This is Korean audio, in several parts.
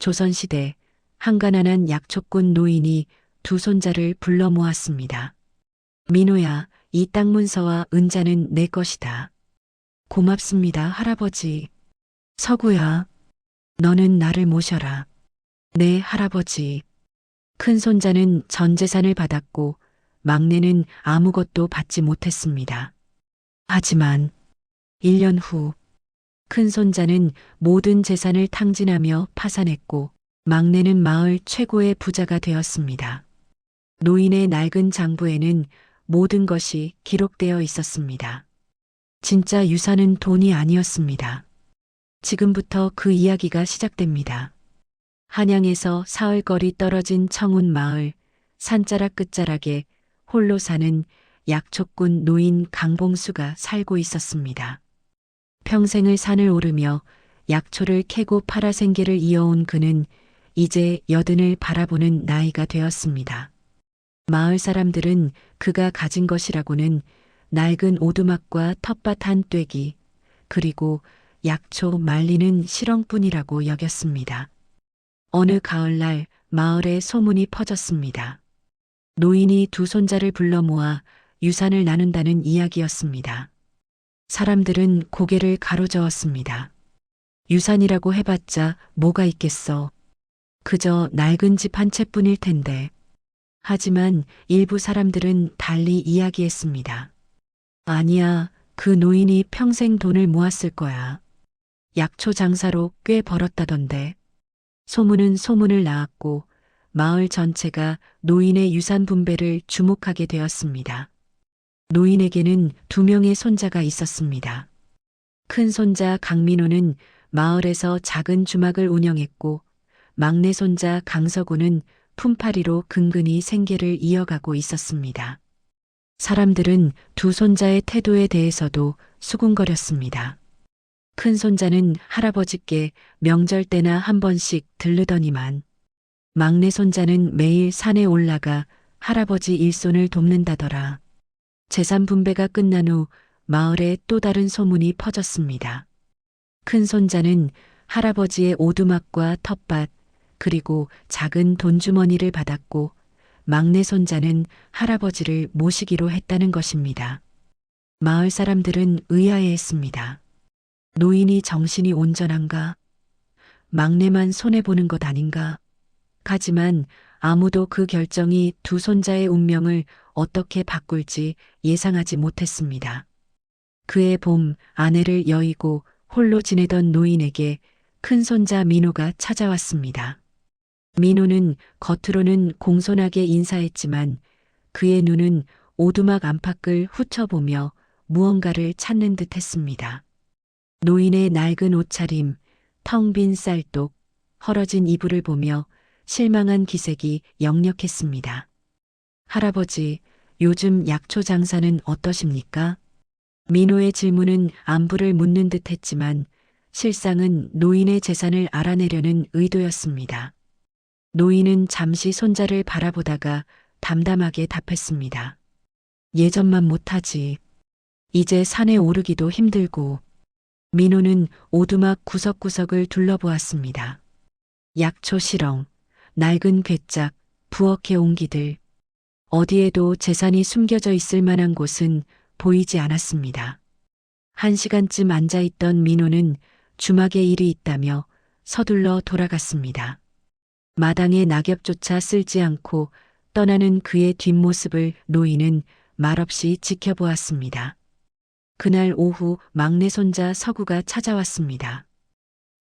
조선시대 한가난한 약초꾼 노인이 두 손자를 불러 모았습니다. 민호야, 이 땅 문서와 은자는 내 것이다. 고맙습니다, 할아버지. 서구야, 너는 나를 모셔라. 네, 할아버지. 큰 손자는 전 재산을 받았고 막내는 아무것도 받지 못했습니다. 하지만 1년 후 큰 손자는 모든 재산을 탕진하며 파산했고 막내는 마을 최고의 부자가 되었습니다. 노인의 낡은 장부에는 모든 것이 기록되어 있었습니다. 진짜 유산은 돈이 아니었습니다. 지금부터 그 이야기가 시작됩니다. 한양에서 사흘거리 떨어진 청운 마을 산자락 끝자락에 홀로 사는 약초꾼 노인 강봉수가 살고 있었습니다. 평생을 산을 오르며 약초를 캐고 팔아 생계를 이어온 그는 이제 여든을 바라보는 나이가 되었습니다. 마을 사람들은 그가 가진 것이라고는 낡은 오두막과 텃밭 한 떼기 그리고 약초 말리는 실렁뿐이라고 여겼습니다. 어느 가을날 마을에 소문이 퍼졌습니다. 노인이 두 손자를 불러 모아 유산을 나눈다는 이야기였습니다. 사람들은 고개를 가로저었습니다. 유산이라고 해봤자 뭐가 있겠어. 그저 낡은 집 한 채뿐일 텐데. 하지만 일부 사람들은 달리 이야기했습니다. 아니야, 그 노인이 평생 돈을 모았을 거야. 약초 장사로 꽤 벌었다던데. 소문은 소문을 낳았고 마을 전체가 노인의 유산 분배를 주목하게 되었습니다. 노인에게는 2명의 손자가 있었습니다. 큰 손자 강민호는 마을에서 작은 주막을 운영했고 막내 손자 강서구는 품팔이로 근근히 생계를 이어가고 있었습니다. 사람들은 두 손자의 태도에 대해서도 수군거렸습니다. 큰 손자는 할아버지께 명절 때나 한 번씩 들르더니만 막내 손자는 매일 산에 올라가 할아버지 일손을 돕는다더라. 재산 분배가 끝난 후 마을에 또 다른 소문이 퍼졌습니다. 큰 손자는 할아버지의 오두막과 텃밭 그리고 작은 돈주머니를 받았고 막내 손자는 할아버지를 모시기로 했다는 것입니다. 마을 사람들은 의아해했습니다. 노인이 정신이 온전한가? 막내만 손해보는 것 아닌가? 하지만 아무도 그 결정이 두 손자의 운명을 어떻게 바꿀지 예상하지 못했습니다. 그해 봄 아내를 여의고 홀로 지내던 노인에게 큰 손자 민호가 찾아왔습니다. 민호는 겉으로는 공손하게 인사했지만 그의 눈은 오두막 안팎을 훑어보며 무언가를 찾는 듯 했습니다. 노인의 낡은 옷차림, 텅 빈 쌀독, 헐어진 이불을 보며 실망한 기색이 역력했습니다. 할아버지, 요즘 약초 장사는 어떠십니까? 민호의 질문은 안부를 묻는 듯 했지만 실상은 노인의 재산을 알아내려는 의도였습니다. 노인은 잠시 손자를 바라보다가 담담하게 답했습니다. 예전만 못하지. 이제 산에 오르기도 힘들고. 민호는 오두막 구석구석을 둘러보았습니다. 약초 실렁, 낡은 괴짝, 부엌의 옹기들. 어디에도 재산이 숨겨져 있을 만한 곳은 보이지 않았습니다. 1시간쯤 앉아있던 민호는 주막에 일이 있다며 서둘러 돌아갔습니다. 마당에 낙엽조차 쓸지 않고 떠나는 그의 뒷모습을 노인은 말없이 지켜보았습니다. 그날 오후 막내 손자 서구가 찾아왔습니다.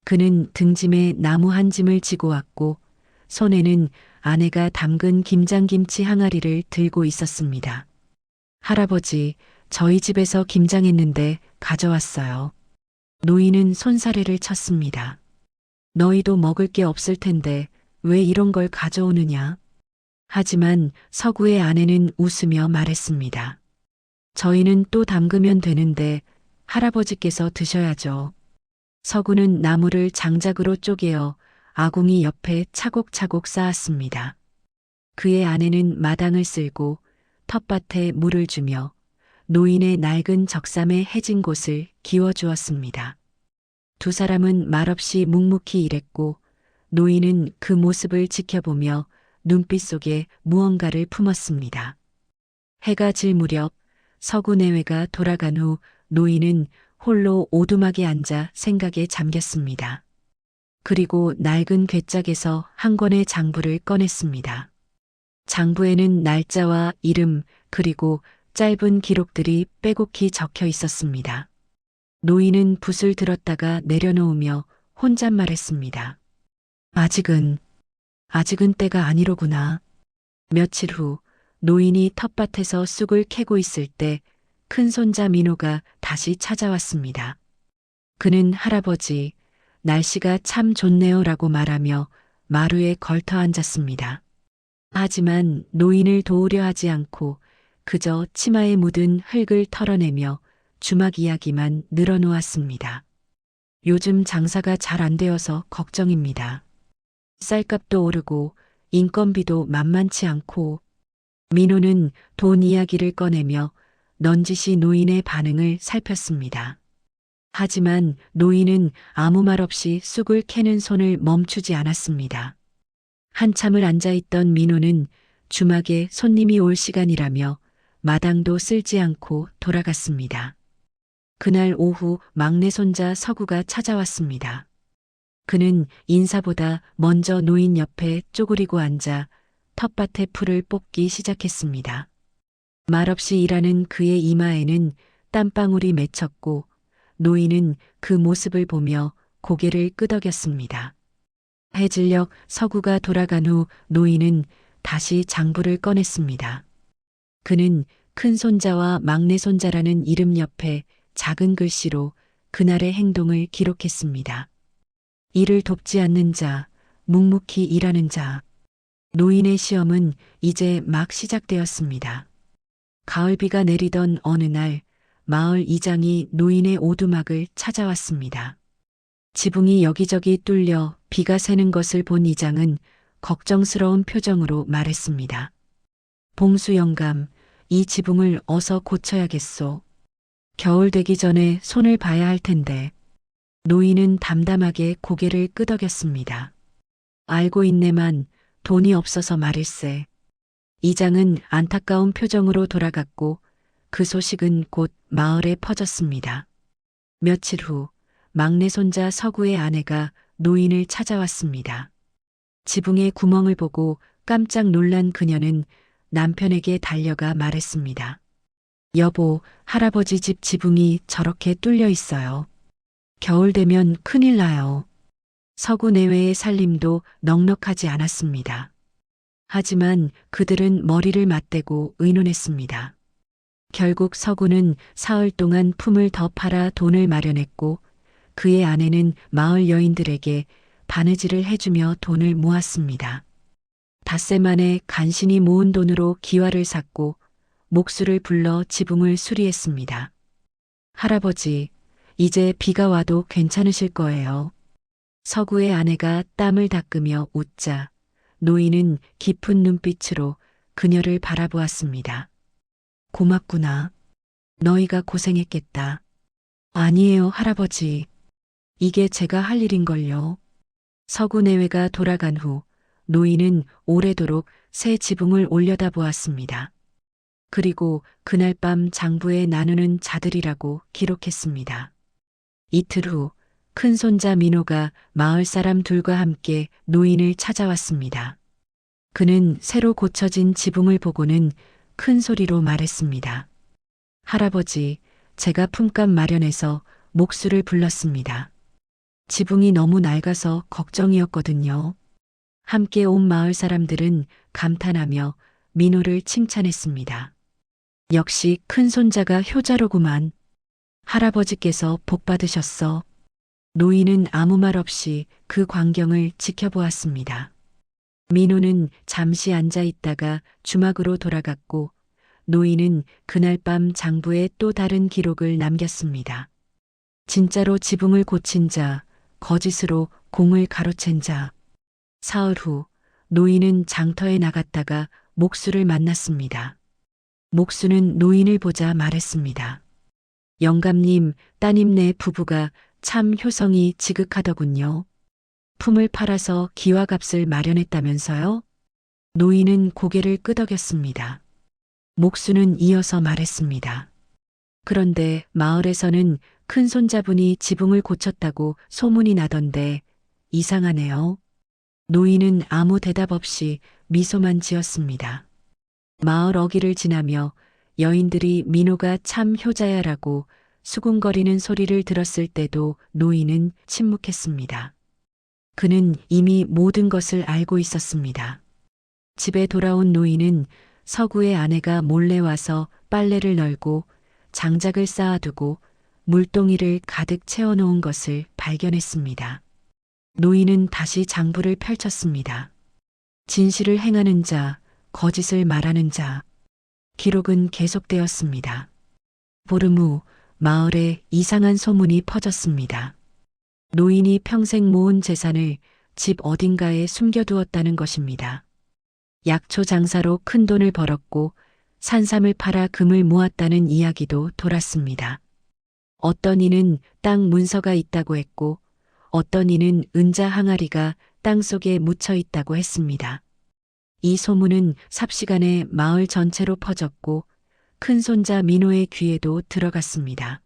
그는 등짐에 나무 한 짐을 지고 왔고 손에는 아내가 담근 김장김치 항아리를 들고 있었습니다. 할아버지, 저희 집에서 김장했는데 가져왔어요. 노인은 손사래를 쳤습니다. 너희도 먹을 게 없을 텐데 왜 이런 걸 가져오느냐? 하지만 서구의 아내는 웃으며 말했습니다. 저희는 또 담그면 되는데 할아버지께서 드셔야죠. 서구는 나무를 장작으로 쪼개어 아궁이 옆에 차곡차곡 쌓았습니다. 그의 아내는 마당을 쓸고 텃밭에 물을 주며 노인의 낡은 적삼에 해진 곳을 기워주었습니다. 두 사람은 말없이 묵묵히 일했고 노인은 그 모습을 지켜보며 눈빛 속에 무언가를 품었습니다. 해가 질 무렵 서구 내외가 돌아간 후 노인은 홀로 오두막에 앉아 생각에 잠겼습니다. 그리고 낡은 괴짝에서 한 권의 장부를 꺼냈습니다. 장부에는 날짜와 이름 그리고 짧은 기록들이 빼곡히 적혀 있었습니다. 노인은 붓을 들었다가 내려놓으며 혼잣말했습니다. 아직은 때가 아니로구나. 며칠 후 노인이 텃밭에서 쑥을 캐고 있을 때 큰손자 민호가 다시 찾아왔습니다. 그는 할아버지, 날씨가 참 좋네요라고 말하며 마루에 걸터 앉았습니다. 하지만 노인을 도우려 하지 않고 그저 치마에 묻은 흙을 털어내며 주막 이야기만 늘어놓았습니다. 요즘 장사가 잘 안 되어서 걱정입니다. 쌀값도 오르고 인건비도 만만치 않고 민호는 돈 이야기를 꺼내며 넌지시 노인의 반응을 살폈습니다. 하지만 노인은 아무 말 없이 쑥을 캐는 손을 멈추지 않았습니다. 한참을 앉아있던 민호는 주막에 손님이 올 시간이라며 마당도 쓸지 않고 돌아갔습니다. 그날 오후 막내 손자 서구가 찾아왔습니다. 그는 인사보다 먼저 노인 옆에 쪼그리고 앉아 텃밭의 풀을 뽑기 시작했습니다. 말없이 일하는 그의 이마에는 땀방울이 맺혔고 노인은 그 모습을 보며 고개를 끄덕였습니다. 해질녘 서구가 돌아간 후 노인은 다시 장부를 꺼냈습니다. 그는 큰 손자와 막내 손자라는 이름 옆에 작은 글씨로 그날의 행동을 기록했습니다. 일을 돕지 않는 자, 묵묵히 일하는 자. 노인의 시험은 이제 막 시작되었습니다. 가을비가 내리던 어느 날 마을 이장이 노인의 오두막을 찾아왔습니다. 지붕이 여기저기 뚫려 비가 새는 것을 본 이장은 걱정스러운 표정으로 말했습니다. 봉수 영감, 이 지붕을 어서 고쳐야겠소. 겨울 되기 전에 손을 봐야 할 텐데. 노인은 담담하게 고개를 끄덕였습니다. 알고 있네만 돈이 없어서 말일세. 이장은 안타까운 표정으로 돌아갔고 그 소식은 곧 마을에 퍼졌습니다. 며칠 후 막내 손자 서구의 아내가 노인을 찾아왔습니다. 지붕에 구멍을 보고 깜짝 놀란 그녀는 남편에게 달려가 말했습니다. 여보, 할아버지 집 지붕이 저렇게 뚫려 있어요. 겨울 되면 큰일 나요. 서구 내외의 살림도 넉넉하지 않았습니다. 하지만 그들은 머리를 맞대고 의논했습니다. 결국 서구는 사흘 동안 품을 더 팔아 돈을 마련했고 그의 아내는 마을 여인들에게 바느질을 해주며 돈을 모았습니다. 닷새 만에 간신히 모은 돈으로 기와를 샀고 목수를 불러 지붕을 수리했습니다. 할아버지, 이제 비가 와도 괜찮으실 거예요. 서구의 아내가 땀을 닦으며 웃자 노인은 깊은 눈빛으로 그녀를 바라보았습니다. 고맙구나. 너희가 고생했겠다. 아니에요, 할아버지. 이게 제가 할 일인걸요. 서구 내외가 돌아간 후 노인은 오래도록 새 지붕을 올려다보았습니다. 그리고 그날 밤 장부에 나누는 자들이라고 기록했습니다. 이틀 후 큰손자 민호가 마을 사람 둘과 함께 노인을 찾아왔습니다. 그는 새로 고쳐진 지붕을 보고는 큰 소리로 말했습니다. 할아버지, 제가 품값 마련해서 목수를 불렀습니다. 지붕이 너무 낡아서 걱정이었거든요. 함께 온 마을 사람들은 감탄하며 민호를 칭찬했습니다. 역시 큰손자가 효자로구만. 할아버지께서 복 받으셨어. 노인은 아무 말 없이 그 광경을 지켜보았습니다. 민호는 잠시 앉아 있다가 주막으로 돌아갔고 노인은 그날 밤 장부에 또 다른 기록을 남겼습니다. 진짜로 지붕을 고친 자, 거짓으로 공을 가로챈 자. 사흘 후 노인은 장터에 나갔다가 목수를 만났습니다. 목수는 노인을 보자 말했습니다. 영감님, 따님네 부부가 참 효성이 지극하더군요. 품을 팔아서 기와값을 마련했다면서요? 노인은 고개를 끄덕였습니다. 목수는 이어서 말했습니다. 그런데 마을에서는 큰 손자분이 지붕을 고쳤다고 소문이 나던데 이상하네요. 노인은 아무 대답 없이 미소만 지었습니다. 마을 어귀를 지나며 여인들이 민호가 참 효자야라고 수군거리는 소리를 들었을 때도 노인은 침묵했습니다. 그는 이미 모든 것을 알고 있었습니다. 집에 돌아온 노인은 서구의 아내가 몰래 와서 빨래를 널고 장작을 쌓아두고 물동이를 가득 채워놓은 것을 발견했습니다. 노인은 다시 장부를 펼쳤습니다. 진실을 행하는 자, 거짓을 말하는 자. 기록은 계속되었습니다. 보름 후 마을에 이상한 소문이 퍼졌습니다. 노인이 평생 모은 재산을 집 어딘가에 숨겨두었다는 것입니다. 약초 장사로 큰 돈을 벌었고 산삼을 팔아 금을 모았다는 이야기도 돌았습니다. 어떤 이는 땅 문서가 있다고 했고 어떤 이는 은자 항아리가 땅속에 묻혀 있다고 했습니다. 이 소문은 삽시간에 마을 전체로 퍼졌고 큰손자 민호의 귀에도 들어갔습니다.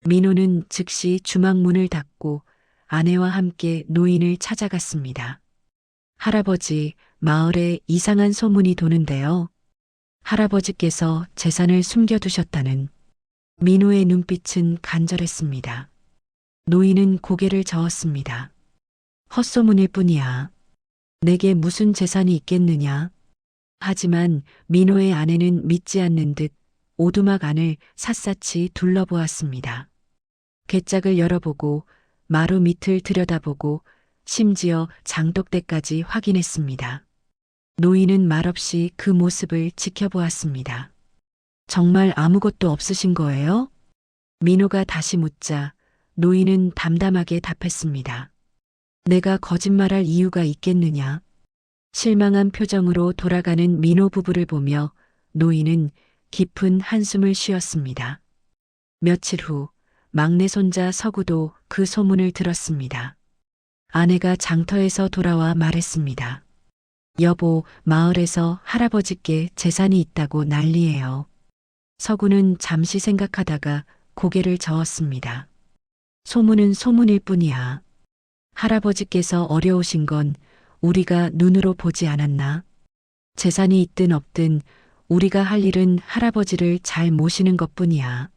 민호는 즉시 주막문을 닫고 아내와 함께 노인을 찾아갔습니다. 할아버지, 마을에 이상한 소문이 도는데요. 할아버지께서 재산을 숨겨두셨다는. 민호의 눈빛은 간절했습니다. 노인은 고개를 저었습니다. 헛소문일 뿐이야. 내게 무슨 재산이 있겠느냐. 하지만 민호의 아내는 믿지 않는 듯 오두막 안을 샅샅이 둘러보았습니다. 갯짝을 열어보고 마루 밑을 들여다보고 심지어 장독대까지 확인했습니다. 노인은 말없이 그 모습을 지켜보았습니다. 정말 아무것도 없으신 거예요? 민호가 다시 묻자 노인은 담담하게 답했습니다. 내가 거짓말할 이유가 있겠느냐? 실망한 표정으로 돌아가는 민호 부부를 보며 노인은 깊은 한숨을 쉬었습니다. 며칠 후 막내 손자 서구도 그 소문을 들었습니다. 아내가 장터에서 돌아와 말했습니다. 여보, 마을에서 할아버지께 재산이 있다고 난리예요. 서구는 잠시 생각하다가 고개를 저었습니다. 소문은 소문일 뿐이야. 할아버지께서 어려우신 건 우리가 눈으로 보지 않았나? 재산이 있든 없든 우리가 할 일은 할아버지를 잘 모시는 것뿐이야.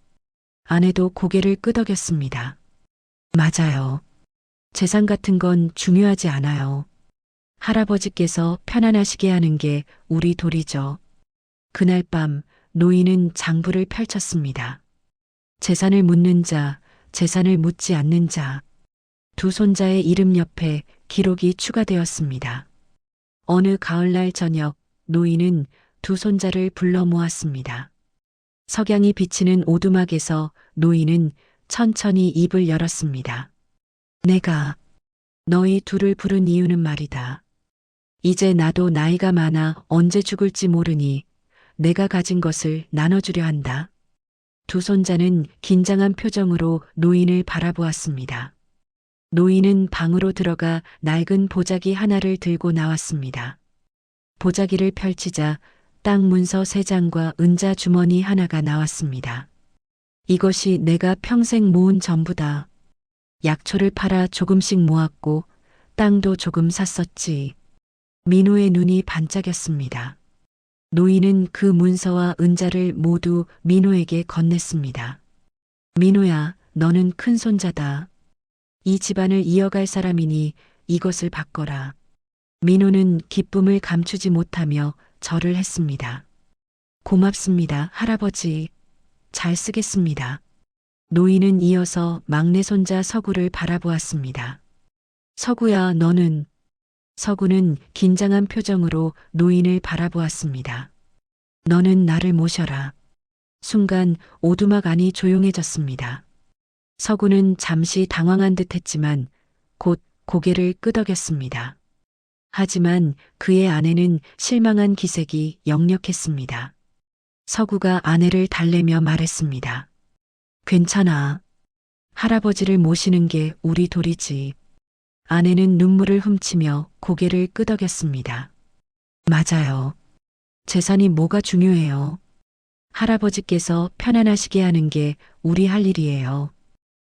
아내도 고개를 끄덕였습니다. 맞아요. 재산 같은 건 중요하지 않아요. 할아버지께서 편안하시게 하는 게 우리 도리죠. 그날 밤 노인은 장부를 펼쳤습니다. 재산을 묻는 자, 재산을 묻지 않는 자. 두 손자의 이름 옆에 기록이 추가되었습니다. 어느 가을날 저녁 노인은 두 손자를 불러 모았습니다. 석양이 비치는 오두막에서 노인은 천천히 입을 열었습니다. 내가 너희 둘을 부른 이유는 말이다. 이제 나도 나이가 많아 언제 죽을지 모르니 내가 가진 것을 나눠주려 한다. 두 손자는 긴장한 표정으로 노인을 바라보았습니다. 노인은 방으로 들어가 낡은 보자기 하나를 들고 나왔습니다. 보자기를 펼치자 땅 문서 3장과 은자 주머니 하나가 나왔습니다. 이것이 내가 평생 모은 전부다. 약초를 팔아 조금씩 모았고 땅도 조금 샀었지. 민호의 눈이 반짝였습니다. 노인은 그 문서와 은자를 모두 민호에게 건넸습니다. 민호야, 너는 큰 손자다. 이 집안을 이어갈 사람이니 이것을 받거라. 민호는 기쁨을 감추지 못하며 절을 했습니다. 고맙습니다, 할아버지. 잘 쓰겠습니다. 노인은 이어서 막내 손자 서구를 바라보았습니다. 서구야, 너는? 서구는 긴장한 표정으로 노인을 바라보았습니다. 너는 나를 모셔라. 순간 오두막 안이 조용해졌습니다. 서구는 잠시 당황한 듯 했지만 곧 고개를 끄덕였습니다. 하지만 그의 아내는 실망한 기색이 역력했습니다. 서구가 아내를 달래며 말했습니다. 괜찮아. 할아버지를 모시는 게 우리 도리지. 아내는 눈물을 훔치며 고개를 끄덕였습니다. 맞아요. 재산이 뭐가 중요해요. 할아버지께서 편안하시게 하는 게 우리 할 일이에요.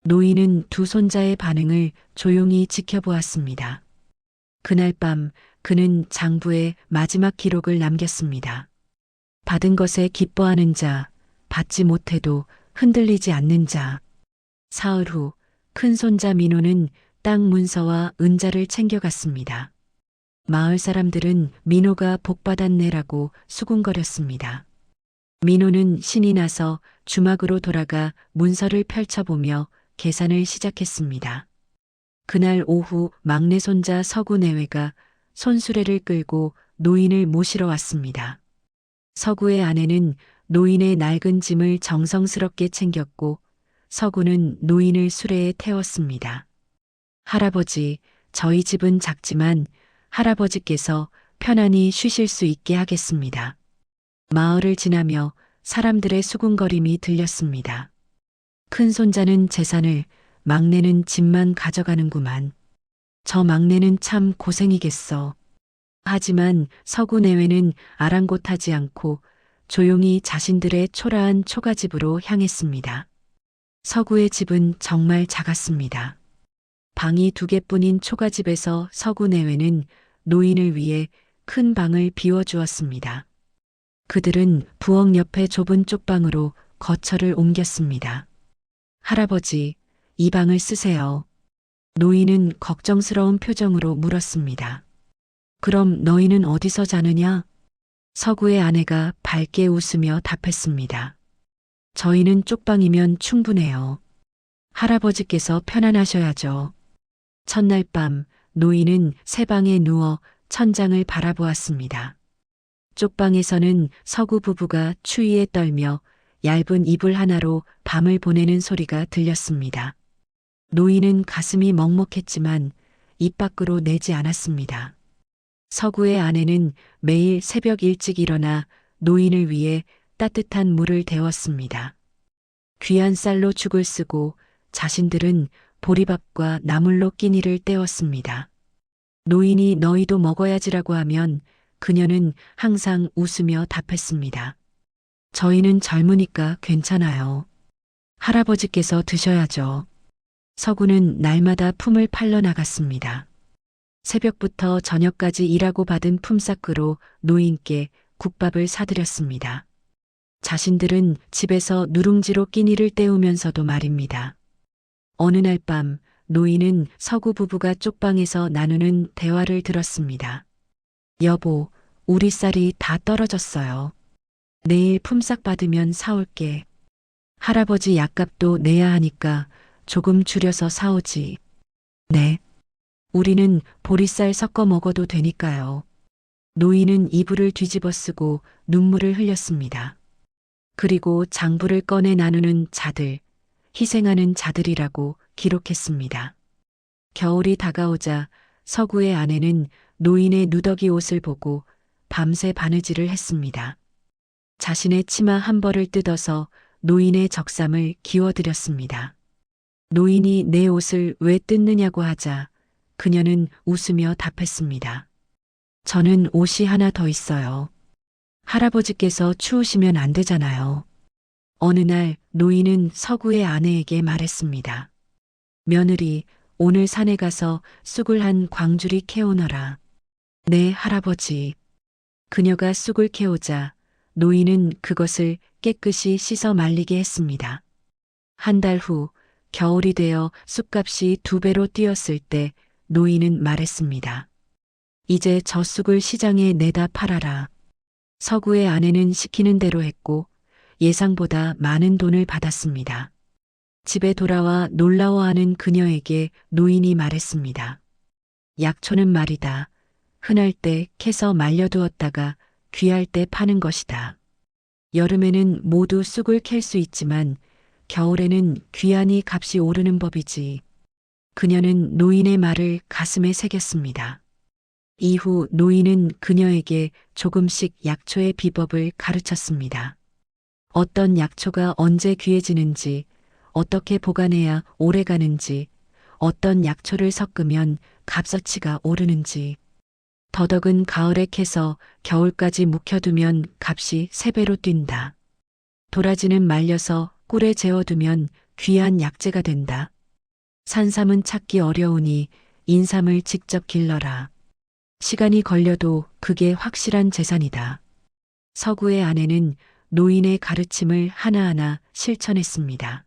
노인은 두 손자의 반응을 조용히 지켜보았습니다. 그날 밤 그는 장부에 마지막 기록을 남겼습니다. 받은 것에 기뻐하는 자, 받지 못해도 흔들리지 않는 자. 사흘 후 큰손자 민호는 땅 문서와 은자를 챙겨갔습니다. 마을 사람들은 민호가 복받았네라고 수군거렸습니다. 민호는 신이 나서 주막으로 돌아가 문서를 펼쳐보며 계산을 시작했습니다. 그날 오후 막내 손자 서구 내외가 손수레를 끌고 노인을 모시러 왔습니다. 서구의 아내는 노인의 낡은 짐을 정성스럽게 챙겼고 서구는 노인을 수레에 태웠습니다. 할아버지, 저희 집은 작지만 할아버지께서 편안히 쉬실 수 있게 하겠습니다. 마을을 지나며 사람들의 수군거림이 들렸습니다. 큰 손자는 재산을, 막내는 집만 가져가는구만. 저 막내는 참 고생이겠어. 하지만 서구 내외는 아랑곳하지 않고 조용히 자신들의 초라한 초가집으로 향했습니다. 서구의 집은 정말 작았습니다. 방이 2개뿐인 초가집에서 서구 내외는 노인을 위해 큰 방을 비워주었습니다. 그들은 부엌 옆에 좁은 쪽방으로 거처를 옮겼습니다. 할아버지, 이 방을 쓰세요. 노인은 걱정스러운 표정으로 물었습니다. 그럼 너희는 어디서 자느냐? 서구의 아내가 밝게 웃으며 답했습니다. 저희는 쪽방이면 충분해요. 할아버지께서 편안하셔야죠. 첫날 밤 노인은 새 방에 누워 천장을 바라보았습니다. 쪽방에서는 서구 부부가 추위에 떨며 얇은 이불 하나로 밤을 보내는 소리가 들렸습니다. 노인은 가슴이 먹먹했지만 입 밖으로 내지 않았습니다. 서구의 아내는 매일 새벽 일찍 일어나 노인을 위해 따뜻한 물을 데웠습니다. 귀한 쌀로 죽을 쓰고 자신들은 보리밥과 나물로 끼니를 때웠습니다. 노인이 너희도 먹어야지라고 하면 그녀는 항상 웃으며 답했습니다. 저희는 젊으니까 괜찮아요. 할아버지께서 드셔야죠. 서구는 날마다 품을 팔러 나갔습니다. 새벽부터 저녁까지 일하고 받은 품삯으로 노인께 국밥을 사드렸습니다. 자신들은 집에서 누룽지로 끼니를 때우면서도 말입니다. 어느 날 밤 노인은 서구 부부가 쪽방에서 나누는 대화를 들었습니다. 여보, 우리 쌀이 다 떨어졌어요. 내일 품삯 받으면 사올게. 할아버지 약값도 내야 하니까 조금 줄여서 사오지. 네. 우리는 보리쌀 섞어 먹어도 되니까요. 노인은 이불을 뒤집어 쓰고 눈물을 흘렸습니다. 그리고 장부를 꺼내 나누는 자들, 희생하는 자들이라고 기록했습니다. 겨울이 다가오자 서구의 아내는 노인의 누더기 옷을 보고 밤새 바느질을 했습니다. 자신의 치마 한 벌을 뜯어서 노인의 적삼을 기워드렸습니다. 노인이 내 옷을 왜 뜯느냐고 하자 그녀는 웃으며 답했습니다. 저는 옷이 하나 더 있어요. 할아버지께서 추우시면 안 되잖아요. 어느 날 노인은 서구의 아내에게 말했습니다. 며느리, 오늘 산에 가서 쑥을 한 광주리 캐오너라. 네, 할아버지. 그녀가 쑥을 캐오자 노인은 그것을 깨끗이 씻어 말리게 했습니다. 한 달 후 겨울이 되어 쑥값이 2배로 뛰었을 때 노인은 말했습니다. 이제 저 쑥을 시장에 내다 팔아라. 서구의 아내는 시키는 대로 했고 예상보다 많은 돈을 받았습니다. 집에 돌아와 놀라워하는 그녀에게 노인이 말했습니다. 약초는 말이다. 흔할 때 캐서 말려두었다가 귀할 때 파는 것이다. 여름에는 모두 쑥을 캘 수 있지만 겨울에는 귀하니 값이 오르는 법이지. 그녀는 노인의 말을 가슴에 새겼습니다. 이후 노인은 그녀에게 조금씩 약초의 비법을 가르쳤습니다. 어떤 약초가 언제 귀해지는지, 어떻게 보관해야 오래 가는지, 어떤 약초를 섞으면 값어치가 오르는지, 더덕은 가을에 캐서 겨울까지 묵혀두면 값이 3배로 뛴다. 도라지는 말려서 꿀에 재워두면 귀한 약재가 된다. 산삼은 찾기 어려우니 인삼을 직접 길러라. 시간이 걸려도 그게 확실한 재산이다. 서구의 아내는 노인의 가르침을 하나하나 실천했습니다.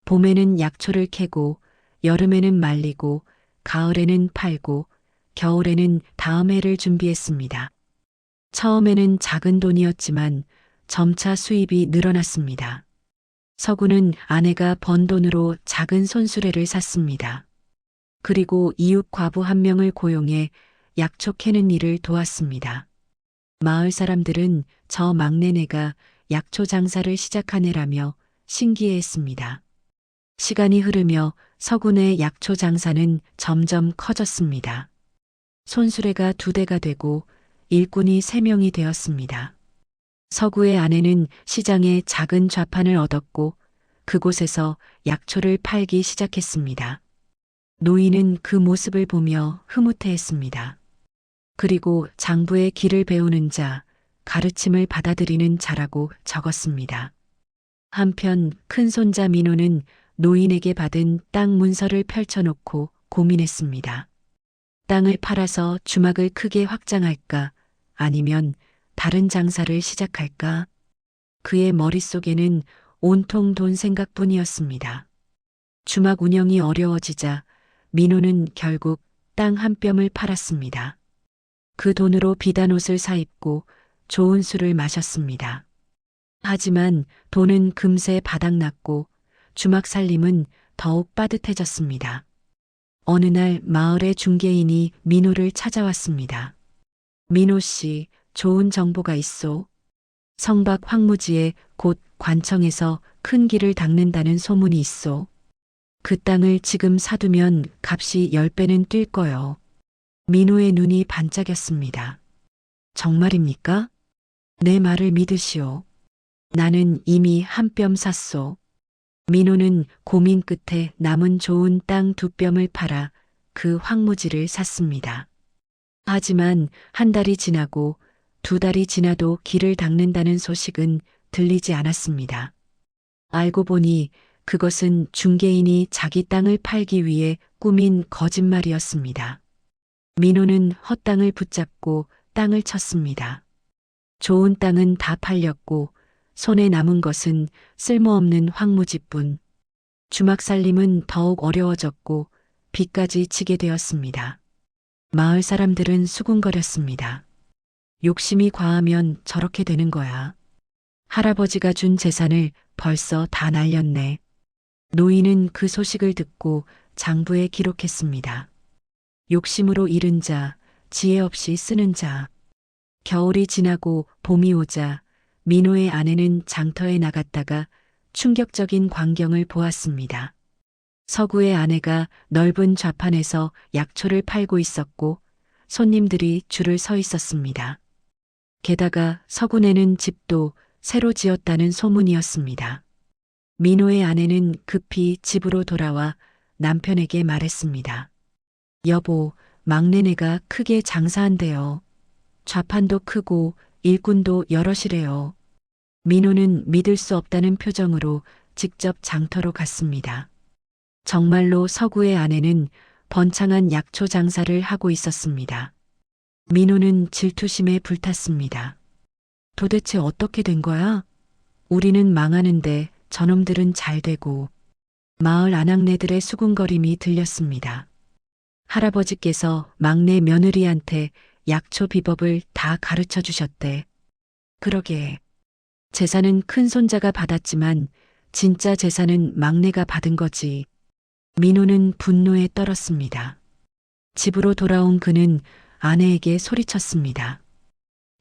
봄에는 약초를 캐고, 여름에는 말리고, 가을에는 팔고, 겨울에는 다음 해를 준비했습니다. 처음에는 작은 돈이었지만 점차 수입이 늘어났습니다. 서구는 아내가 번 돈으로 작은 손수레를 샀습니다. 그리고 이웃 과부 한 명을 고용해 약초 캐는 일을 도왔습니다. 마을 사람들은 저 막내네가 약초 장사를 시작한 애라며 신기해했습니다. 시간이 흐르며 서군의 약초 장사는 점점 커졌습니다. 손수레가 2대가 되고 일꾼이 3명이 되었습니다. 서구의 아내는 시장에 작은 좌판을 얻었고 그곳에서 약초를 팔기 시작했습니다. 노인은 그 모습을 보며 흐뭇해했습니다. 그리고 장부의 길을 배우는 자, 가르침을 받아들이는 자라고 적었습니다. 한편 큰손자 민호는 노인에게 받은 땅 문서를 펼쳐놓고 고민했습니다. 땅을 팔아서 주막을 크게 확장할까 아니면 다른 장사를 시작할까? 그의 머릿속에는 온통 돈 생각뿐이었습니다. 주막 운영이 어려워지자 민호는 결국 땅 한 뼘을 팔았습니다. 그 돈으로 비단 옷을 사입고 좋은 술을 마셨습니다. 하지만 돈은 금세 바닥났고 주막 살림은 더욱 빠듯해졌습니다. 어느 날 마을의 중개인이 민호를 찾아왔습니다. 민호 씨, 좋은 정보가 있소. 성박 황무지에 곧 관청에서 큰 길을 닦는다는 소문이 있소. 그 땅을 지금 사두면 값이 10배는 뛸 거요. 민호의 눈이 반짝였습니다. 정말입니까? 내 말을 믿으시오. 나는 이미 한 뼘 샀소. 민호는 고민 끝에 남은 좋은 땅 2뼘을 팔아 그 황무지를 샀습니다. 하지만 한 달이 지나고 2달이 지나도 길을 닦는다는 소식은 들리지 않았습니다. 알고 보니 그것은 중개인이 자기 땅을 팔기 위해 꾸민 거짓말이었습니다. 민호는 헛땅을 붙잡고 땅을 쳤습니다. 좋은 땅은 다 팔렸고 손에 남은 것은 쓸모없는 황무지뿐. 주막 살림은 더욱 어려워졌고 빚까지 지게 되었습니다. 마을 사람들은 수군거렸습니다. 욕심이 과하면 저렇게 되는 거야. 할아버지가 준 재산을 벌써 다 날렸네. 노인은 그 소식을 듣고 장부에 기록했습니다. 욕심으로 잃은 자, 지혜 없이 쓰는 자. 겨울이 지나고 봄이 오자 민호의 아내는 장터에 나갔다가 충격적인 광경을 보았습니다. 서구의 아내가 넓은 좌판에서 약초를 팔고 있었고 손님들이 줄을 서 있었습니다. 게다가 서군에는 집도 새로 지었다는 소문이었습니다. 민호의 아내는 급히 집으로 돌아와 남편에게 말했습니다. 여보, 막내네가 크게 장사한대요. 좌판도 크고 일꾼도 여럿이래요. 민호는 믿을 수 없다는 표정으로 직접 장터로 갔습니다. 정말로 서구의 아내는 번창한 약초 장사를 하고 있었습니다. 민호는 질투심에 불탔습니다. 도대체 어떻게 된 거야? 우리는 망하는데 저놈들은 잘 되고. 마을 아낙네들의 수군거림이 들렸습니다. 할아버지께서 막내 며느리한테 약초 비법을 다 가르쳐 주셨대. 그러게. 재산은 큰 손자가 받았지만 진짜 재산은 막내가 받은 거지. 민호는 분노에 떨었습니다. 집으로 돌아온 그는 아내에게 소리쳤습니다.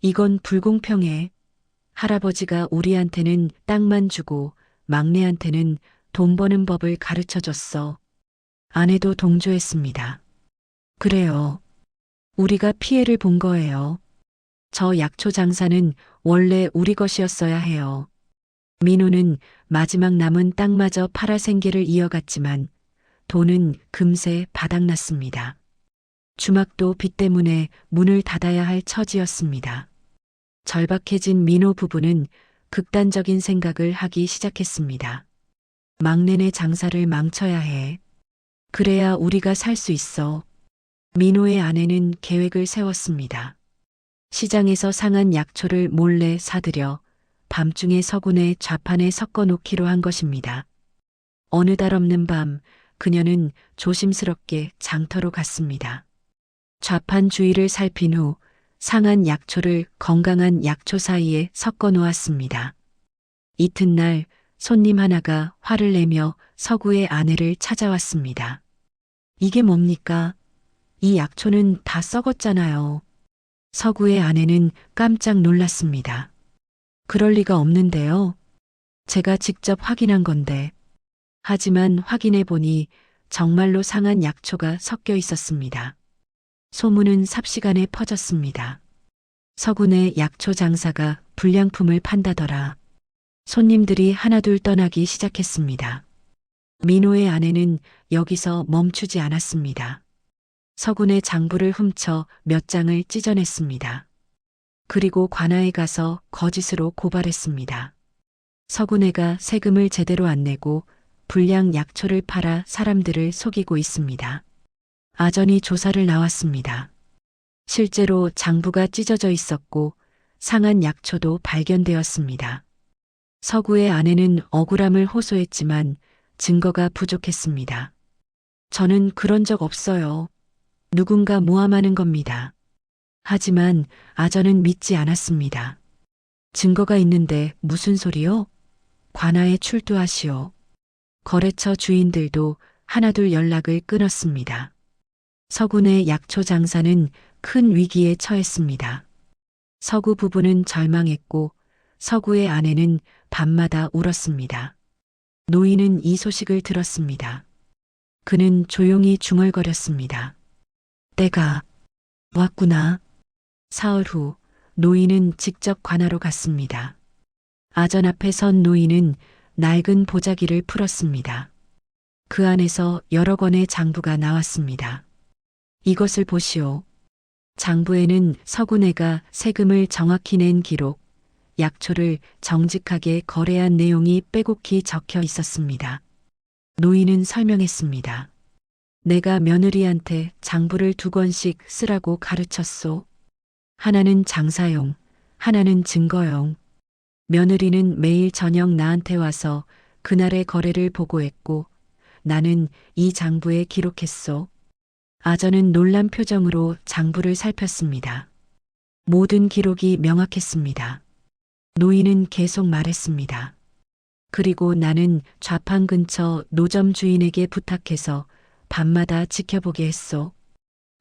이건 불공평해. 할아버지가 우리한테는 땅만 주고 막내한테는 돈 버는 법을 가르쳐 줬어. 아내도 동조했습니다. 그래요. 우리가 피해를 본 거예요. 저 약초 장사는 원래 우리 것이었어야 해요. 민호는 마지막 남은 땅마저 팔아 생계를 이어갔지만 돈은 금세 바닥났습니다. 주막도 빚 때문에 문을 닫아야 할 처지였습니다. 절박해진 민호 부부는 극단적인 생각을 하기 시작했습니다. 막내네 장사를 망쳐야 해. 그래야 우리가 살 수 있어. 민호의 아내는 계획을 세웠습니다. 시장에서 상한 약초를 몰래 사들여 밤중에 서군의 좌판에 섞어 놓기로 한 것입니다. 어느 달 없는 밤 그녀는 조심스럽게 장터로 갔습니다. 좌판 주위를 살핀 후 상한 약초를 건강한 약초 사이에 섞어 놓았습니다. 이튿날 손님 하나가 화를 내며 서구의 아내를 찾아왔습니다. 이게 뭡니까? 이 약초는 다 썩었잖아요. 서구의 아내는 깜짝 놀랐습니다. 그럴 리가 없는데요. 제가 직접 확인한 건데. 하지만 확인해 보니 정말로 상한 약초가 섞여 있었습니다. 소문은 삽시간에 퍼졌습니다. 서군의 약초 장사가 불량품을 판다더라. 손님들이 하나둘 떠나기 시작했습니다. 민호의 아내는 여기서 멈추지 않았습니다. 서군의 장부를 훔쳐 몇 장을 찢어냈습니다. 그리고 관아에 가서 거짓으로 고발했습니다. 서군애가 세금을 제대로 안 내고 불량 약초를 팔아 사람들을 속이고 있습니다. 아전이 조사를 나왔습니다. 실제로 장부가 찢어져 있었고 상한 약초도 발견되었습니다. 서구의 아내는 억울함을 호소했지만 증거가 부족했습니다. 저는 그런 적 없어요. 누군가 모함하는 겁니다. 하지만 아전은 믿지 않았습니다. 증거가 있는데 무슨 소리요? 관아에 출두하시오. 거래처 주인들도 하나둘 연락을 끊었습니다. 서군의 약초 장사는 큰 위기에 처했습니다. 서구 부부는 절망했고 서구의 아내는 밤마다 울었습니다. 노인은 이 소식을 들었습니다. 그는 조용히 중얼거렸습니다. 때가 왔구나. 사흘 후 노인은 직접 관아로 갔습니다. 아전 앞에 선 노인은 낡은 보자기를 풀었습니다. 그 안에서 여러 권의 장부가 나왔습니다. 이것을 보시오. 장부에는 서군애가 세금을 정확히 낸 기록, 약초를 정직하게 거래한 내용이 빼곡히 적혀 있었습니다. 노인은 설명했습니다. 내가 며느리한테 장부를 2권씩 쓰라고 가르쳤소. 하나는 장사용, 하나는 증거용. 며느리는 매일 저녁 나한테 와서 그날의 거래를 보고했고 나는 이 장부에 기록했소. 아전은 놀란 표정으로 장부를 살폈습니다. 모든 기록이 명확했습니다. 노인은 계속 말했습니다. 그리고 나는 좌판 근처 노점 주인에게 부탁해서 밤마다 지켜보게 했소.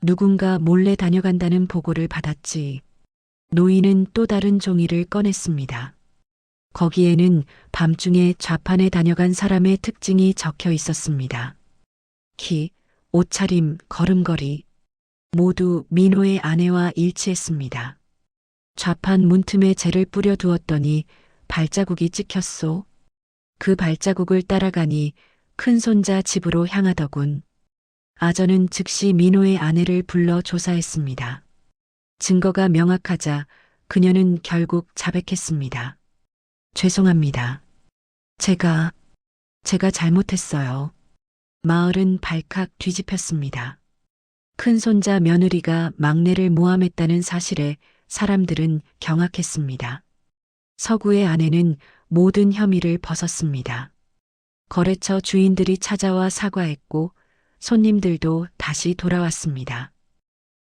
누군가 몰래 다녀간다는 보고를 받았지. 노인은 또 다른 종이를 꺼냈습니다. 거기에는 밤중에 좌판에 다녀간 사람의 특징이 적혀 있었습니다. 키, 옷차림, 걸음걸이 모두 민호의 아내와 일치했습니다. 좌판 문틈에 재를 뿌려 두었더니 발자국이 찍혔소. 그 발자국을 따라가니 큰손자 집으로 향하더군. 아전은 즉시 민호의 아내를 불러 조사했습니다. 증거가 명확하자 그녀는 결국 자백했습니다. 죄송합니다. 제가 잘못했어요. 마을은 발칵 뒤집혔습니다. 큰손자 며느리가 막내를 모함했다는 사실에 사람들은 경악했습니다. 서구의 아내는 모든 혐의를 벗었습니다. 거래처 주인들이 찾아와 사과했고 손님들도 다시 돌아왔습니다.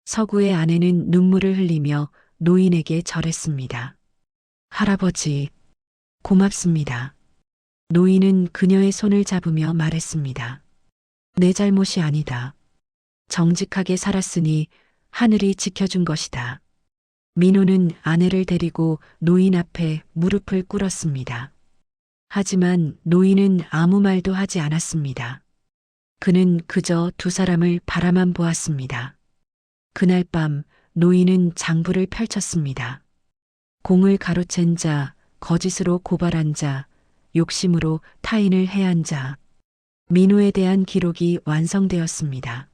서구의 아내는 눈물을 흘리며 노인에게 절했습니다. 할아버지, 고맙습니다. 노인은 그녀의 손을 잡으며 말했습니다. 내 잘못이 아니다. 정직하게 살았으니 하늘이 지켜준 것이다. 민호는 아내를 데리고 노인 앞에 무릎을 꿇었습니다. 하지만 노인은 아무 말도 하지 않았습니다. 그는 그저 두 사람을 바라만 보았습니다. 그날 밤 노인은 장부를 펼쳤습니다. 공을 가로챈 자, 거짓으로 고발한 자, 욕심으로 타인을 해한 자. 민호에 대한 기록이 완성되었습니다.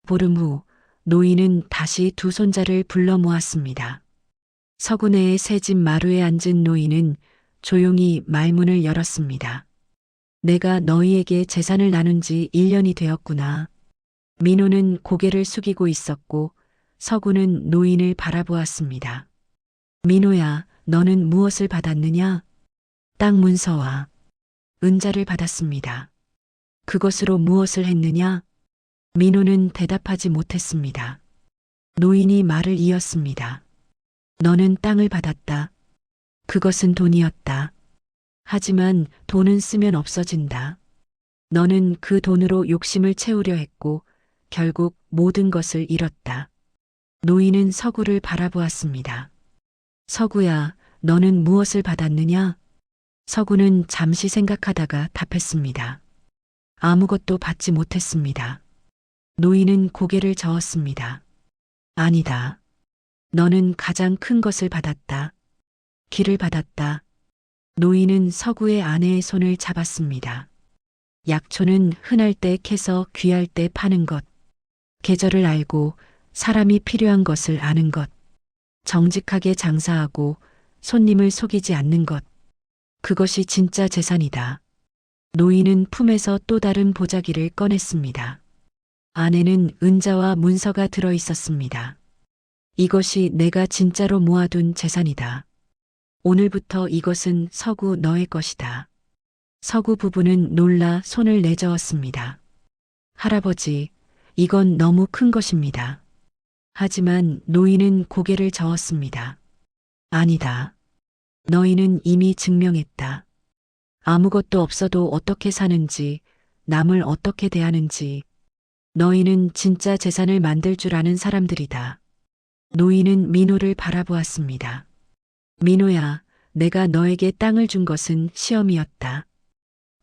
보름 후 노인은 다시 두 손자를 불러 모았습니다. 서구내의 새 집 마루에 앉은 노인은 조용히 말문을 열었습니다. 내가 너희에게 재산을 나눈 지 1년이 되었구나. 민호는 고개를 숙이고 있었고 서구는 노인을 바라보았습니다. 민호야, 너는 무엇을 받았느냐? 땅 문서와 은자를 받았습니다. 그것으로 무엇을 했느냐? 민호는 대답하지 못했습니다. 노인이 말을 이었습니다. 너는 땅을 받았다. 그것은 돈이었다. 하지만 돈은 쓰면 없어진다. 너는 그 돈으로 욕심을 채우려 했고 결국 모든 것을 잃었다. 노인은 서구를 바라보았습니다. 서구야, 너는 무엇을 받았느냐? 서구는 잠시 생각하다가 답했습니다. 아무것도 받지 못했습니다. 노인은 고개를 저었습니다. 아니다. 너는 가장 큰 것을 받았다. 길을 받았다. 노인은 서구의 아내의 손을 잡았습니다. 약초는 흔할 때 캐서 귀할 때 파는 것. 계절을 알고 사람이 필요한 것을 아는 것. 정직하게 장사하고 손님을 속이지 않는 것. 그것이 진짜 재산이다. 노인은 품에서 또 다른 보자기를 꺼냈습니다. 안에는 은자와 문서가 들어 있었습니다. 이것이 내가 진짜로 모아둔 재산이다. 오늘부터 이것은 서구 너의 것이다. 서구 부부는 놀라 손을 내저었습니다. 할아버지, 이건 너무 큰 것입니다. 하지만 노인은 고개를 저었습니다. 아니다. 너희는 이미 증명했다. 아무것도 없어도 어떻게 사는지, 남을 어떻게 대하는지, 너희는 진짜 재산을 만들 줄 아는 사람들이다. 노인은 민호를 바라보았습니다. 민호야, 내가 너에게 땅을 준 것은 시험이었다.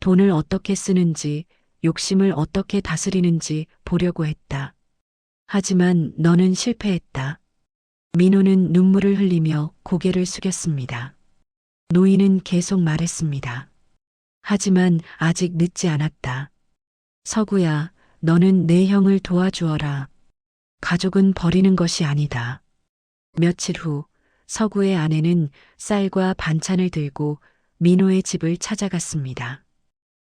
돈을 어떻게 쓰는지, 욕심을 어떻게 다스리는지 보려고 했다. 하지만 너는 실패했다. 민호는 눈물을 흘리며 고개를 숙였습니다. 노인은 계속 말했습니다. 하지만 아직 늦지 않았다. 서구야, 너는 내 형을 도와주어라. 가족은 버리는 것이 아니다. 며칠 후 서구의 아내는 쌀과 반찬을 들고 민호의 집을 찾아갔습니다.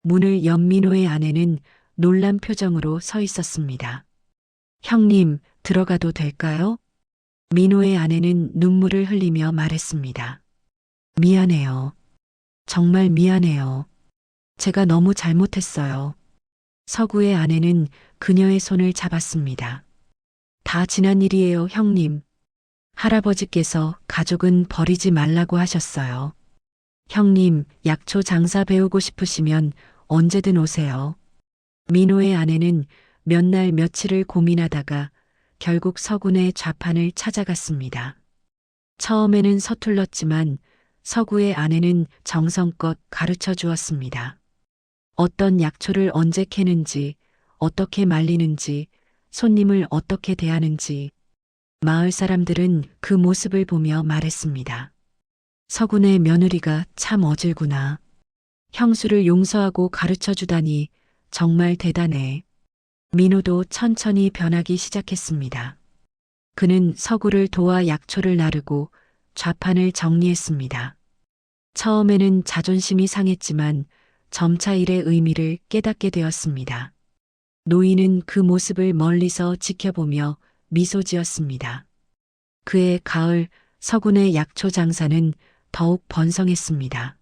문을 연 민호의 아내는 놀란 표정으로 서 있었습니다. 형님, 들어가도 될까요? 민호의 아내는 눈물을 흘리며 말했습니다. 미안해요. 정말 미안해요. 제가 너무 잘못했어요. 서구의 아내는 그녀의 손을 잡았습니다. 다 지난 일이에요, 형님. 할아버지께서 가족은 버리지 말라고 하셨어요. 형님, 약초 장사 배우고 싶으시면 언제든 오세요. 민호의 아내는 몇 날 며칠을 고민하다가 결국 서군의 좌판을 찾아갔습니다. 처음에는 서툴렀지만 서구의 아내는 정성껏 가르쳐 주었습니다. 어떤 약초를 언제 캐는지, 어떻게 말리는지, 손님을 어떻게 대하는지, 마을 사람들은 그 모습을 보며 말했습니다. 서군의 며느리가 참 어질구나. 형수를 용서하고 가르쳐 주다니 정말 대단해. 민호도 천천히 변하기 시작했습니다. 그는 서구를 도와 약초를 나르고 좌판을 정리했습니다. 처음에는 자존심이 상했지만 점차 일의 의미를 깨닫게 되었습니다. 노인은 그 모습을 멀리서 지켜보며 미소 지었습니다. 그해 가을 서군의 약초 장사는 더욱 번성했습니다.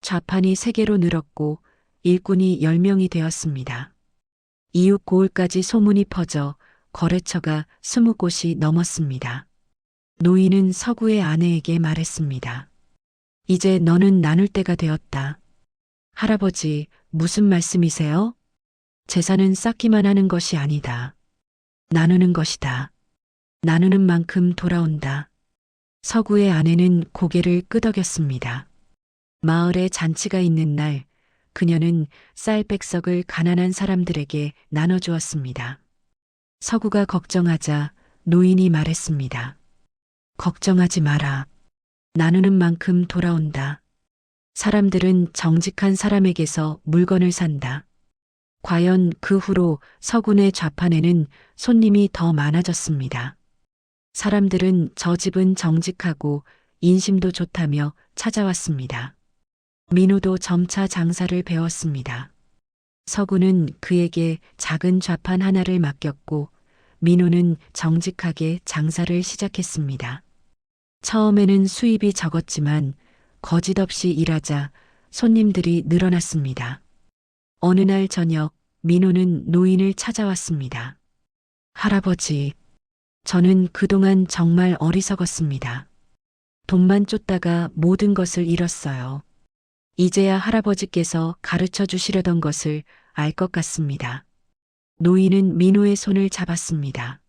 좌판이 3개로 늘었고 일꾼이 10명이 되었습니다. 이웃 고을까지 소문이 퍼져 거래처가 20곳이 넘었습니다. 노인은 서구의 아내에게 말했습니다. 이제 너는 나눌 때가 되었다. 할아버지, 무슨 말씀이세요? 재산은 쌓기만 하는 것이 아니다. 나누는 것이다. 나누는 만큼 돌아온다. 서구의 아내는 고개를 끄덕였습니다. 마을에 잔치가 있는 날, 그녀는 쌀백석을 가난한 사람들에게 나눠주었습니다. 서구가 걱정하자 노인이 말했습니다. 걱정하지 마라. 나누는 만큼 돌아온다. 사람들은 정직한 사람에게서 물건을 산다. 과연 그 후로 서군의 좌판에는 손님이 더 많아졌습니다. 사람들은 저 집은 정직하고 인심도 좋다며 찾아왔습니다. 민호도 점차 장사를 배웠습니다. 서구는 그에게 작은 좌판 하나를 맡겼고 민호는 정직하게 장사를 시작했습니다. 처음에는 수입이 적었지만 거짓 없이 일하자 손님들이 늘어났습니다. 어느 날 저녁 민호는 노인을 찾아왔습니다. 할아버지, 저는 그동안 정말 어리석었습니다. 돈만 쫓다가 모든 것을 잃었어요. 이제야 할아버지께서 가르쳐 주시려던 것을 알 것 같습니다. 노인은 민호의 손을 잡았습니다.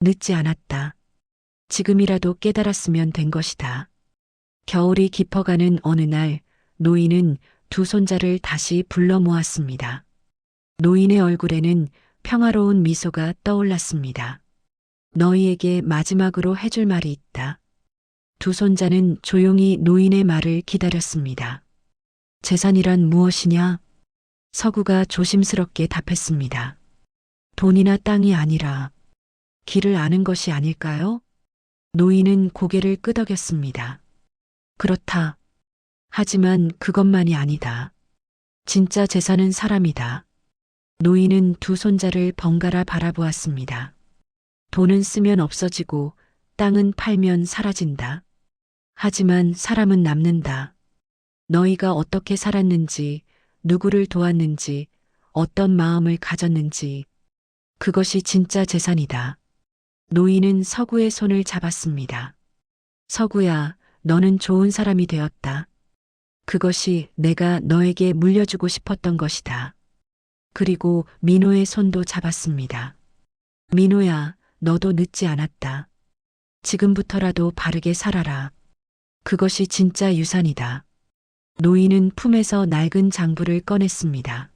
늦지 않았다. 지금이라도 깨달았으면 된 것이다. 겨울이 깊어가는 어느 날 노인은 두 손자를 다시 불러 모았습니다. 노인의 얼굴에는 평화로운 미소가 떠올랐습니다. 너희에게 마지막으로 해줄 말이 있다. 두 손자는 조용히 노인의 말을 기다렸습니다. 재산이란 무엇이냐? 서구가 조심스럽게 답했습니다. 돈이나 땅이 아니라 길을 아는 것이 아닐까요? 노인은 고개를 끄덕였습니다. 그렇다. 하지만 그것만이 아니다. 진짜 재산은 사람이다. 노인은 두 손자를 번갈아 바라보았습니다. 돈은 쓰면 없어지고 땅은 팔면 사라진다. 하지만 사람은 남는다. 너희가 어떻게 살았는지, 누구를 도왔는지, 어떤 마음을 가졌는지, 그것이 진짜 재산이다. 노인은 서구의 손을 잡았습니다. 서구야, 너는 좋은 사람이 되었다. 그것이 내가 너에게 물려주고 싶었던 것이다. 그리고 민호의 손도 잡았습니다. 민호야, 너도 늦지 않았다. 지금부터라도 바르게 살아라. 그것이 진짜 유산이다. 노인은 품에서 낡은 장부를 꺼냈습니다.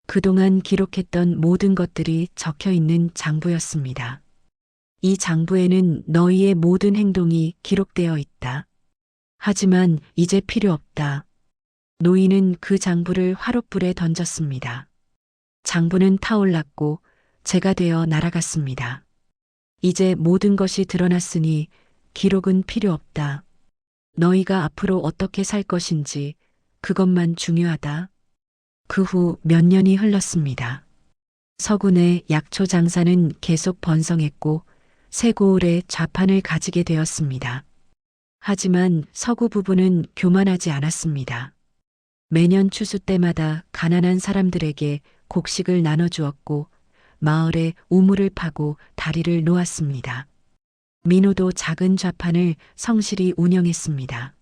그동안 기록했던 모든 것들이 적혀 있는 장부였습니다. 이 장부에는 너희의 모든 행동이 기록되어 있다. 하지만 이제 필요 없다. 노인은 그 장부를 화롯불에 던졌습니다. 장부는 타올랐고 재가 되어 날아갔습니다. 이제 모든 것이 드러났으니 기록은 필요 없다. 너희가 앞으로 어떻게 살 것인지 그것만 중요하다. 그 후 몇 년이 흘렀습니다. 서군의 약초 장사는 계속 번성했고 쇠고을의 좌판을 가지게 되었습니다. 하지만 서구 부부는 교만하지 않았습니다. 매년 추수 때마다 가난한 사람들에게 곡식을 나눠주었고 마을에 우물을 파고 다리를 놓았습니다. 민호도 작은 좌판을 성실히 운영했습니다.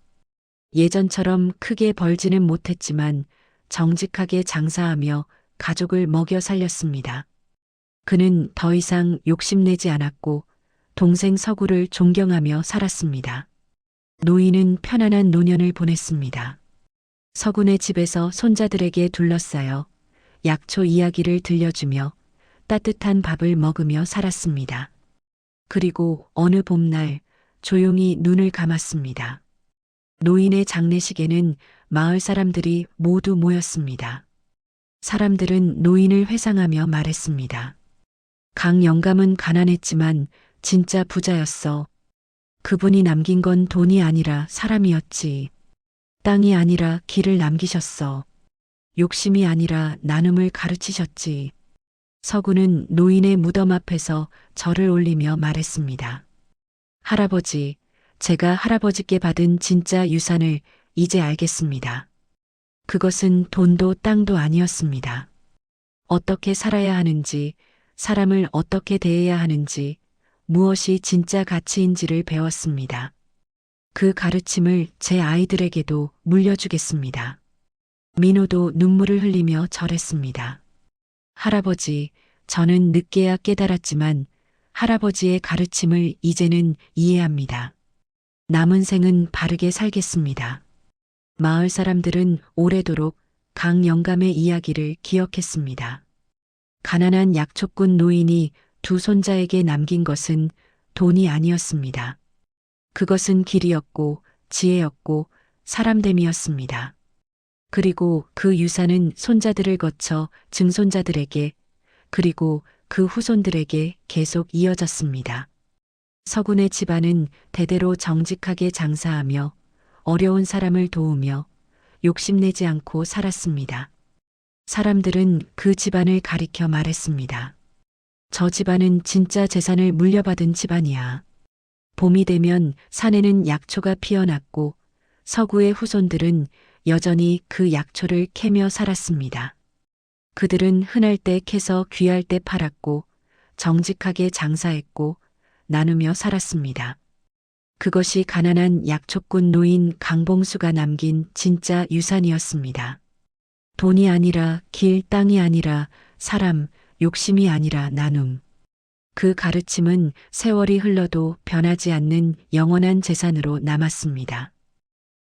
예전처럼 크게 벌지는 못했지만 정직하게 장사하며 가족을 먹여 살렸습니다. 그는 더 이상 욕심내지 않았고 동생 서구를 존경하며 살았습니다. 노인은 편안한 노년을 보냈습니다. 서군의 집에서 손자들에게 둘러싸여 약초 이야기를 들려주며 따뜻한 밥을 먹으며 살았습니다. 그리고 어느 봄날 조용히 눈을 감았습니다. 노인의 장례식에는 마을 사람들이 모두 모였습니다. 사람들은 노인을 회상하며 말했습니다. 강 영감은 가난했지만 진짜 부자였어. 그분이 남긴 건 돈이 아니라 사람이었지. 땅이 아니라 길을 남기셨어. 욕심이 아니라 나눔을 가르치셨지. 서구는 노인의 무덤 앞에서 절을 올리며 말했습니다. 할아버지, 제가 할아버지께 받은 진짜 유산을 이제 알겠습니다. 그것은 돈도 땅도 아니었습니다. 어떻게 살아야 하는지, 사람을 어떻게 대해야 하는지, 무엇이 진짜 가치인지를 배웠습니다. 그 가르침을 제 아이들에게도 물려주겠습니다. 민호도 눈물을 흘리며 절했습니다. 할아버지, 저는 늦게야 깨달았지만 할아버지의 가르침을 이제는 이해합니다. 남은 생은 바르게 살겠습니다. 마을 사람들은 오래도록 강 영감의 이야기를 기억했습니다. 가난한 약초꾼 노인이 두 손자에게 남긴 것은 돈이 아니었습니다. 그것은 길이었고 지혜였고 사람됨이었습니다. 그리고 그 유산은 손자들을 거쳐 증손자들에게 그리고 그 후손들에게 계속 이어졌습니다. 서군의 집안은 대대로 정직하게 장사하며 어려운 사람을 도우며 욕심내지 않고 살았습니다. 사람들은 그 집안을 가리켜 말했습니다. 저 집안은 진짜 재산을 물려받은 집안이야. 봄이 되면 산에는 약초가 피어났고 서구의 후손들은 여전히 그 약초를 캐며 살았습니다. 그들은 흔할 때 캐서 귀할 때 팔았고 정직하게 장사했고 나누며 살았습니다. 그것이 가난한 약초꾼 노인 강봉수가 남긴 진짜 유산이었습니다. 돈이 아니라 길, 땅이 아니라 사람, 욕심이 아니라 나눔. 그 가르침은 세월이 흘러도 변하지 않는 영원한 재산으로 남았습니다.